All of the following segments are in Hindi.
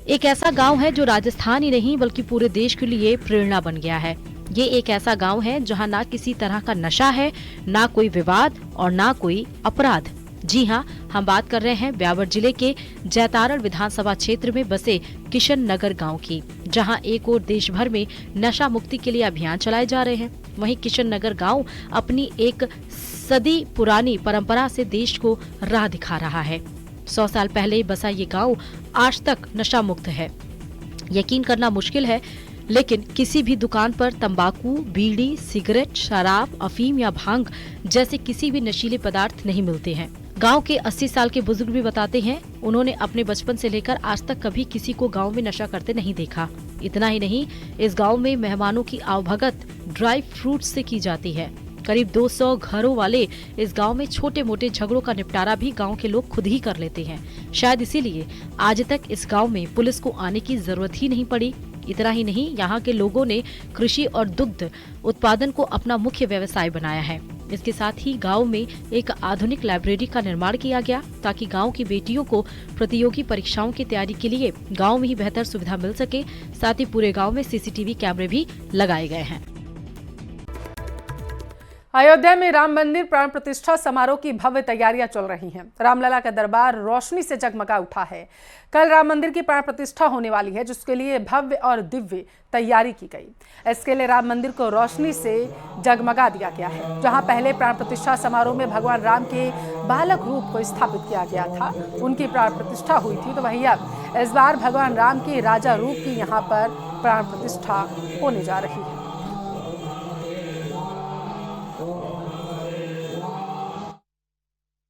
एक ऐसा गांव है जो राजस्थान ही नहीं बल्कि पूरे देश के लिए प्रेरणा बन गया है। ये एक ऐसा गांव है जहां ना किसी तरह का नशा है, ना कोई विवाद और ना कोई अपराध। जी हाँ, हम बात कर रहे हैं ब्यावर जिले के जैतारण विधानसभा क्षेत्र में बसे किशन नगर गाँव की, जहां एक ओर देश भर में नशा मुक्ति के लिए अभियान चलाए जा रहे हैं, वहीं किशन नगर गाँव अपनी एक सदी पुरानी परंपरा से देश को राह दिखा रहा है। 100 साल पहले बसा ये गांव आज तक नशा मुक्त है। यकीन करना मुश्किल है, लेकिन किसी भी दुकान पर तंबाकू, बीड़ी, सिगरेट, शराब, अफीम या भांग जैसे किसी भी नशीले पदार्थ नहीं मिलते हैं। गांव के 80 साल के बुजुर्ग भी बताते हैं, उन्होंने अपने बचपन से लेकर आज तक कभी किसी को गांव में नशा करते नहीं देखा। इतना ही नहीं, इस गांव में मेहमानों की आवभगत ड्राई फ्रूट से की जाती है। करीब 200 घरों वाले इस गांव में छोटे मोटे झगड़ों का निपटारा भी गांव के लोग खुद ही कर लेते हैं। शायद इसीलिए आज तक इस गांव में पुलिस को आने की जरूरत ही नहीं पड़ी। इतना ही नहीं, यहाँ के लोगों ने कृषि और दुग्ध उत्पादन को अपना मुख्य व्यवसाय बनाया है। इसके साथ ही गांव में एक आधुनिक लाइब्रेरी का निर्माण किया गया, ताकि गांव की बेटियों को प्रतियोगी परीक्षाओं की तैयारी के लिए गांव में ही बेहतर सुविधा मिल सके। साथ ही पूरे गांव में सीसीटीवी कैमरे भी लगाए गए हैं। अयोध्या में राम मंदिर प्राण प्रतिष्ठा समारोह की भव्य तैयारियां चल रही हैं। रामलला का दरबार रोशनी से जगमगा उठा है। कल राम मंदिर की प्राण प्रतिष्ठा होने वाली है, जिसके लिए भव्य और दिव्य तैयारी की गई। इसके लिए राम मंदिर को रोशनी से जगमगा दिया गया है। जहां पहले प्राण प्रतिष्ठा समारोह में भगवान राम के बालक रूप को स्थापित किया गया था, उनकी प्राण प्रतिष्ठा हुई थी, तो वहीं अब इस बार भगवान राम के राजा रूप की यहाँ पर प्राण प्रतिष्ठा होने जा रही है।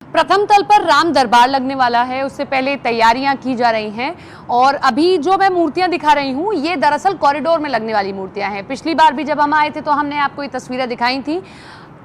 प्रथम तल पर राम दरबार लगने वाला है, उससे पहले तैयारियां की जा रही हैं। और अभी जो मैं मूर्तियां दिखा रही हूं, ये दरअसल कॉरिडोर में लगने वाली मूर्तियां हैं। पिछली बार भी जब हम आए थे तो हमने आपको ये तस्वीरें दिखाई थी,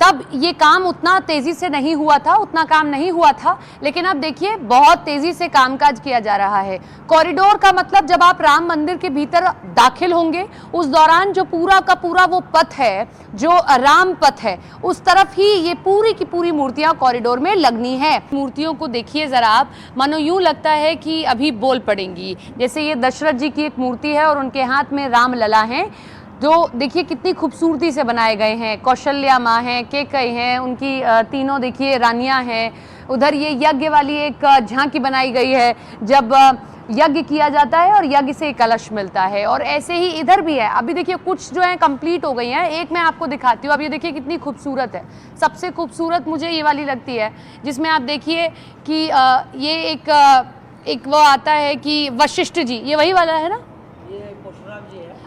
तब ये काम उतना तेजी से नहीं हुआ था, उतना काम नहीं हुआ था। लेकिन अब देखिए, बहुत तेजी से कामकाज किया जा रहा है। कॉरिडोर का मतलब, जब आप राम मंदिर के भीतर दाखिल होंगे, उस दौरान जो पूरा का पूरा वो पथ है, जो राम पथ है, उस तरफ ही ये पूरी की पूरी मूर्तियां कॉरिडोर में लगनी है। मूर्तियों को देखिए जरा आप, मानो यूं लगता है कि अभी बोल पड़ेंगी। जैसे ये दशरथ जी की एक मूर्ति है और उनके हाथ में राम लला है, जो देखिए कितनी खूबसूरती से बनाए गए हैं। कौशल्या माँ हैं, केकई हैं, उनकी तीनों देखिए रानियां हैं। उधर ये यज्ञ वाली एक झांकी बनाई गई है, जब यज्ञ किया जाता है और यज्ञ से कलश मिलता है। और ऐसे ही इधर भी है। अभी देखिए कुछ जो है कंप्लीट हो गई हैं, एक मैं आपको दिखाती हूँ। अब ये देखिए कितनी खूबसूरत है। सबसे खूबसूरत मुझे ये वाली लगती है, जिसमें आप देखिए कि ये एक वो आता है कि वशिष्ठ जी, ये वही वाला है ना?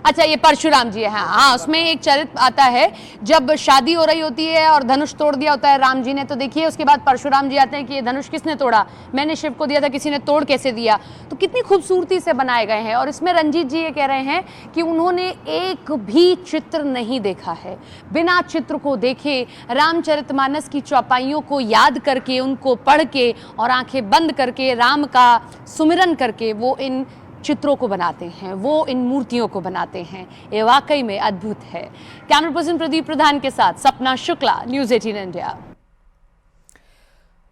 अच्छा, ये परशुराम जी है। हाँ, उसमें एक चरित्र आता है, जब शादी हो रही होती है और धनुष तोड़ दिया होता है राम जी ने, तो देखिए उसके बाद परशुराम जी आते हैं कि ये धनुष किसने तोड़ा? मैंने शिव को दिया था, किसी ने तोड़ कैसे दिया? तो कितनी खूबसूरती से बनाए गए हैं। और इसमें रंजीत जी ये कह रहे हैं कि उन्होंने एक भी चित्र नहीं देखा है। बिना चित्र को देखे, रामचरितमानस की चौपाइयों को याद करके, उनको पढ़ के और आंखें बंद करके, राम का सुमिरन करके वो इन चित्रों को बनाते हैं, वो इन मूर्तियों को बनाते हैं। ये वाकई में अद्भुत है। कैमरा पर्सन प्रदीप प्रधान के साथ सपना शुक्ला, न्यूज़ 18 इंडिया।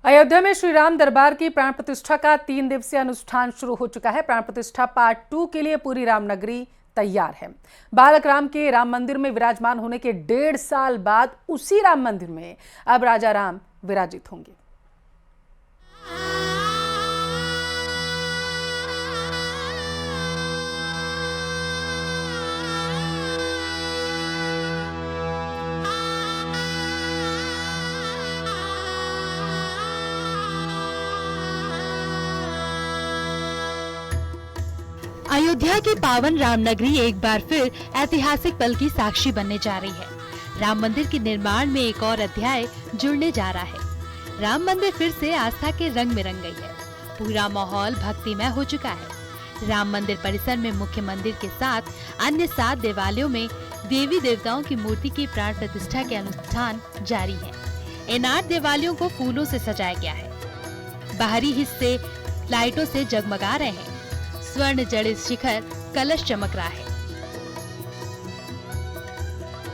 अयोध्या में श्री राम दरबार की प्राण प्रतिष्ठा का 3 दिवसीय अनुष्ठान शुरू हो चुका है। प्राण प्रतिष्ठा पार्ट 2 के लिए पूरी रामनगरी तैयार है। बालक राम के राम मंदिर में विराजमान होने के 1.5 साल बाद उसी राम मंदिर में अब राजा राम विराजित होंगे। अयोध्या की पावन रामनगरी एक बार फिर ऐतिहासिक पल की साक्षी बनने जा रही है। राम मंदिर के निर्माण में एक और अध्याय जुड़ने जा रहा है। राम मंदिर फिर से आस्था के रंग में रंग गई है। पूरा माहौल भक्तिमय हो चुका है। राम मंदिर परिसर में मुख्य मंदिर के साथ अन्य 7 देवालयों में देवी देवताओं की मूर्ति की प्राण प्रतिष्ठा के अनुष्ठान जारी है। इन 8 देवालयों को फूलों से सजाया गया है। बाहरी हिस्से लाइटों से जगमगा रहे हैं। स्वर्ण जड़ित शिखर कलश चमक रहा है।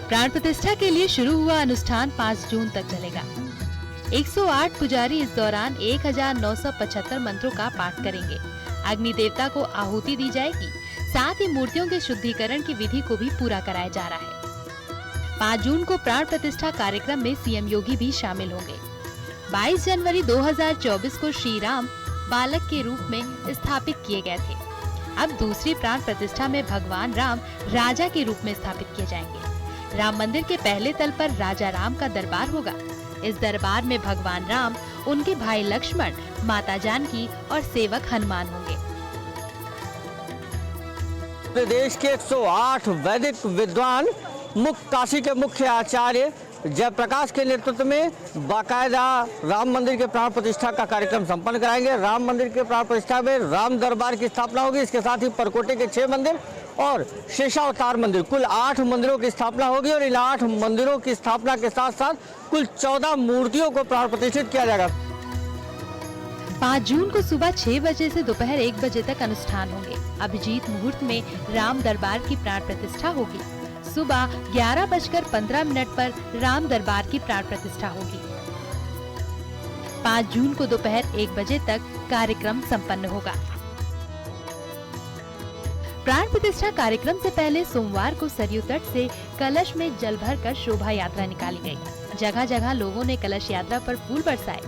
प्राण प्रतिष्ठा के लिए शुरू हुआ अनुष्ठान 5 जून तक चलेगा। 108 पुजारी इस दौरान 1975 मंत्रों का पाठ करेंगे। अग्नि देवता को आहुति दी जाएगी। साथ ही मूर्तियों के शुद्धिकरण की विधि को भी पूरा कराया जा रहा है। 5 जून को प्राण प्रतिष्ठा कार्यक्रम में सीएम योगी भी शामिल होंगे। 22 जनवरी 2024 को श्री राम बालक के रूप में स्थापित किए गए थे। अब दूसरी प्राण प्रतिष्ठा में भगवान राम राजा के रूप में स्थापित किए जाएंगे। राम मंदिर के पहले तल पर राजा राम का दरबार होगा। इस दरबार में भगवान राम, उनके भाई लक्ष्मण, माता जानकी और सेवक हनुमान होंगे। देश के 108 वैदिक विद्वान काशी के मुख्य आचार्य जयप्रकाश के नेतृत्व में बाकायदा राम मंदिर के प्राण प्रतिष्ठा का कार्यक्रम संपन्न कराएंगे। राम मंदिर के प्राण प्रतिष्ठा में राम दरबार की स्थापना होगी। इसके साथ ही परकोटे के 6 मंदिर और शेषावतार मंदिर, कुल 8 मंदिरों की स्थापना होगी। और इन 8 मंदिरों की स्थापना के साथ साथ कुल 14 मूर्तियों को प्राण प्रतिष्ठित किया जाएगा। 5 जून को सुबह 6 बजे से दोपहर 1 बजे तक अनुष्ठान होंगे। अभिजीत मुहूर्त में राम दरबार की प्राण प्रतिष्ठा होगी। सुबह 11:15 पर राम दरबार की प्राण प्रतिष्ठा होगी। 5 जून को दोपहर 1 बजे तक कार्यक्रम संपन्न होगा। प्राण प्रतिष्ठा कार्यक्रम से पहले सोमवार को सरयू तट से कलश में जल भरकर शोभा यात्रा निकाली गई। जगह जगह लोगों ने कलश यात्रा पर फूल बरसाए।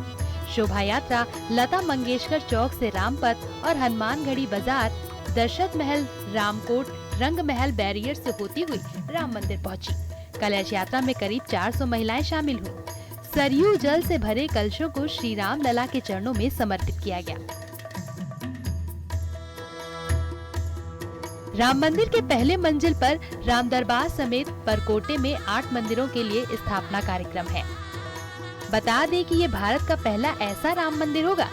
शोभा यात्रा लता मंगेशकर चौक से रामपथ और हनुमानगढ़ी बाजार, दशरथ महल, रामकोट, रंग महल बैरियर से होती हुई राम मंदिर पहुंची। कलश यात्रा में करीब 400 महिलाएं शामिल हुई। सरयू जल से भरे कलशों को श्री राम लला के चरणों में समर्पित किया गया। राम मंदिर के पहले मंजिल पर राम दरबार समेत परकोटे में 8 मंदिरों के लिए स्थापना कार्यक्रम है। बता दें कि ये भारत का पहला ऐसा राम मंदिर होगा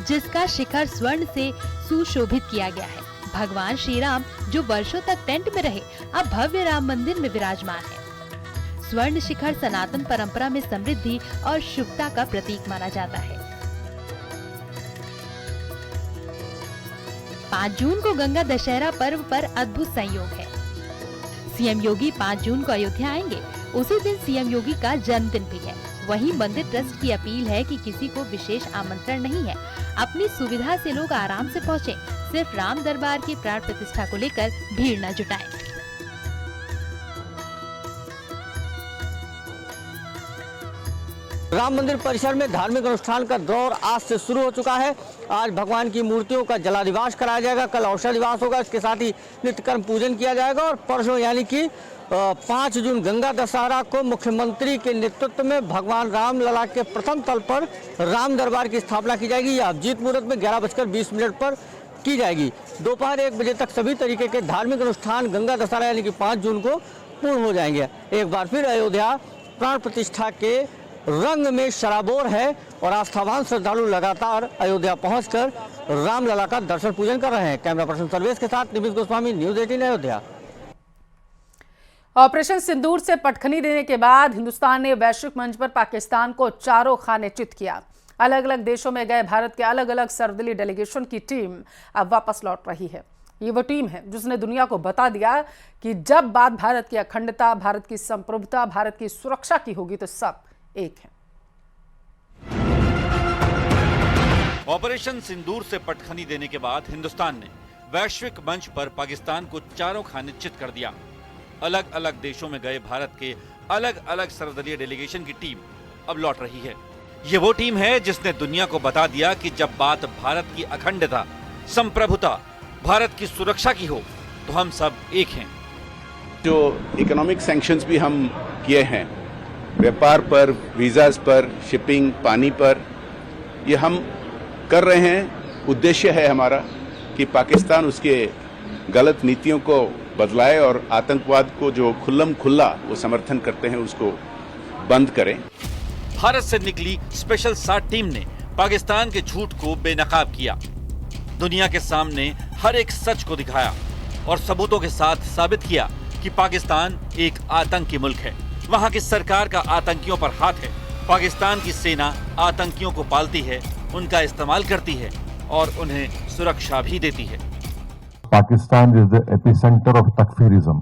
जिसका शिखर स्वर्ण से सुशोभित किया गया है। भगवान श्री राम जो वर्षों तक टेंट में रहे, अब भव्य राम मंदिर में विराजमान है। स्वर्ण शिखर सनातन परंपरा में समृद्धि और शुभता का प्रतीक माना जाता है। 5 जून को गंगा दशहरा पर्व पर अद्भुत संयोग है। सीएम योगी 5 जून को अयोध्या आएंगे। उसी दिन सीएम योगी का जन्मदिन भी है। वहीं मंदिर ट्रस्ट की अपील है कि किसी को विशेष आमंत्रण नहीं है, अपनी सुविधा से लोग आराम से पहुँचे। सिर्फ राम दरबार की प्राण प्रतिष्ठा को लेकर भीड़ न जुटाएं। राम मंदिर परिसर में धार्मिक अनुष्ठान का दौर आज से शुरू हो चुका है। आज भगवान की मूर्तियों का जलादिवास कराया जाएगा, कल अवसर दिवस होगा, इसके साथ ही नित्यकर्म पूजन किया जाएगा और परसों यानी कि 5 जून गंगा दशहरा को मुख्यमंत्री के नेतृत्व में भगवान राम लला के प्रथम तल पर राम दरबार की स्थापना की जाएगी। यह अभिजीत मुहूर्त में 11:20 पर की जाएगी। दोपहर 1 बजे तक सभी तरीके के धार्मिक अनुष्ठान गंगा दशहरा यानी कि 5 जून को पूर्ण हो जाएंगे। एक बार फिर अयोध्या प्राण प्रतिष्ठा के रंग में शराबोर है और आस्थावान श्रद्धालु लगातार अयोध्या पहुंचकर रामलला का दर्शन पूजन कर रहे हैं। कैमरा पर्सन सर्वेश के साथ निमित गोस्वामी, न्यूज़ 18 अयोध्या। ऑपरेशन सिंदूर से पटखनी देने के बाद हिंदुस्तान ने वैश्विक मंच पर पाकिस्तान को चारों खाने चित किया। अलग अलग देशों में गए भारत के अलग अलग सर्वदलीय डेलीगेशन की टीम अब वापस लौट रही है। ये वो टीम है जिसने दुनिया को बता दिया कि जब बात भारत की अखंडता, भारत की संप्रभुता, भारत की सुरक्षा की होगी तो सब एक है। ऑपरेशन सिंदूर से पटखनी देने के बाद हिंदुस्तान ने वैश्विक मंच पर पाकिस्तान को चारों खाने चित कर दिया। अलग अलग देशों में गए भारत के अलग अलग सर्वदलीय डेलीगेशन की टीम अब लौट रही है। ये वो टीम है जिसने दुनिया को बता दिया कि जब बात भारत की अखंडता, संप्रभुता, भारत की सुरक्षा की हो तो हम सब एक हैं। जो इकोनॉमिक सैंक्शंस भी हम किए हैं, व्यापार पर, वीज़ाज पर, शिपिंग, पानी पर, ये हम कर रहे हैं। उद्देश्य है हमारा कि पाकिस्तान उसके गलत नीतियों को बदलाए और आतंकवाद को जो खुल्लम खुल्ला वो समर्थन करते हैं उसको बंद करें। भारत से निकली स्पेशल साट टीम ने पाकिस्तान के झूठ को बेनकाब किया, दुनिया के सामने हर एक सच को दिखाया और सबूतों के साथ साबित किया कि पाकिस्तान एक आतंकी मुल्क है। वहां की सरकार का आतंकियों पर हाथ है। पाकिस्तान की सेना आतंकियों को पालती है, उनका इस्तेमाल करती है और उन्हें सुरक्षा भी देती है। Pakistan is the epicenter of Takfirism,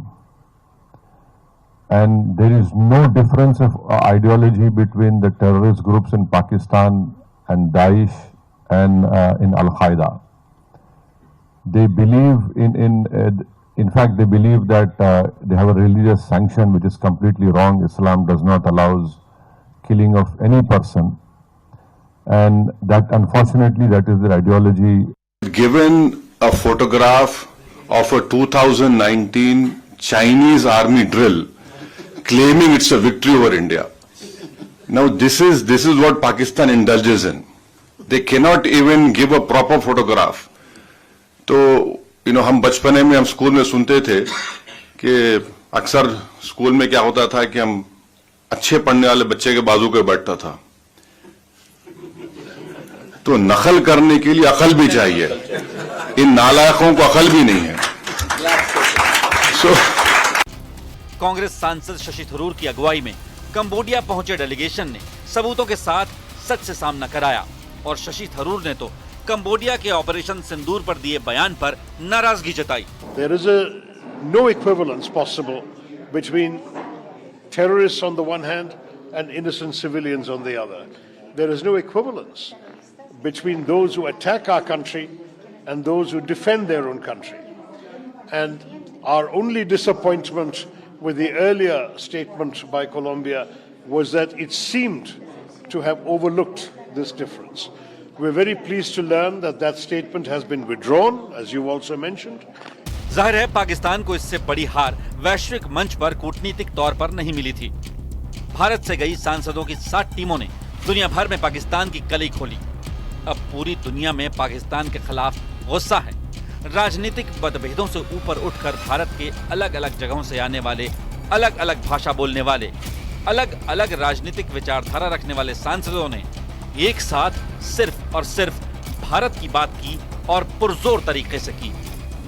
and there is no difference of ideology between the terrorist groups in Pakistan and Daesh and in Al-Qaeda. they believe in fact, they believe that they have a religious sanction, which is completely wrong. Islam does not allow killing of any person, and that unfortunately that is their ideology. Given a photograph of a 2019 Chinese army drill claiming it's a victory over India. Now this is what Pakistan indulges in. They cannot even give a proper photograph. तो हम बचपने में हम स्कूल में सुनते थे कि अक्सर स्कूल में क्या होता था कि हम अच्छे पढ़ने वाले बच्चे के बाजू पे बैठता था। तो नकल करने के लिए अकल भी चाहिए, इन नालायकों को अकल भी नहीं है। कांग्रेस सांसद शशि थरूर की अगुवाई में कंबोडिया पहुंचे डेलीगेशन ने सबूतों के साथ सच से सामना कराया और शशि थरूर ने तो कंबोडिया के ऑपरेशन सिंदूर पर दिए बयान पर नाराजगी जताई। There is no equivalence possible between terrorists on the one hand and innocent civilians on the other. There is no equivalence between those who attack our country and those who defend their own country. And our only disappointment with the earlier statement by Colombia was that it seemed to have overlooked this difference. We're very pleased to learn that that statement has been withdrawn, as you also mentioned. जाहिर है पाकिस्तान को इससे बड़ी हार वैश्विक मंच पर कूटनीतिक तौर पर नहीं मिली थी। भारत से गई सांसदों की 60 टीमों ने दुनिया भर में पाकिस्तान की कली खोली। अब पूरी दुनिया में पाकिस्तान के खिलाफ गुस्सा है। राजनीतिक मतभेदों से ऊपर उठकर भारत के अलग अलग जगहों से आने वाले, अलग अलग भाषा बोलने वाले, अलग अलग राजनीतिक विचारधारा रखने वाले सांसदों ने एक साथ सिर्फ और सिर्फ भारत की बात की और पुरजोर तरीके से की।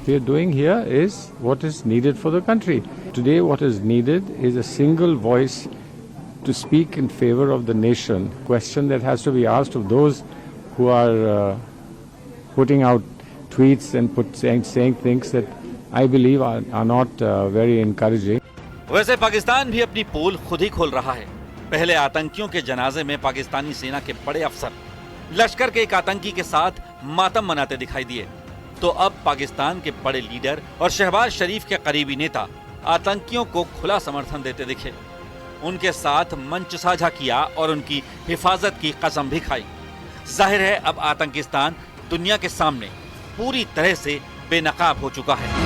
We are doing here is what is needed for the country. Today what is needed is a single voice to speak in favor of the nation. Question that has to be asked of those who are putting out tweets and saying things that I believe are not very encouraging. वैसे पाकिस्तान भी अपनी पोल खुद ही खोल रहा है। पहले आतंकियों के जनाजे में पाकिस्तानी सेना के बड़े अफसर लश्कर के एक आतंकी के साथ मातम मनाते दिखाई दिए, तो अब पाकिस्तान के बड़े लीडर और शहबाज शरीफ के करीबी नेता आतंकियों को खुला समर्थन देते दिखे। उनके साथ मंच साझा किया और उनकी हिफाजत की कसम भी खाई। जाहिर है अब आतंकिस्तान दुनिया के सामने पूरी तरह से बेनकाब हो चुका है।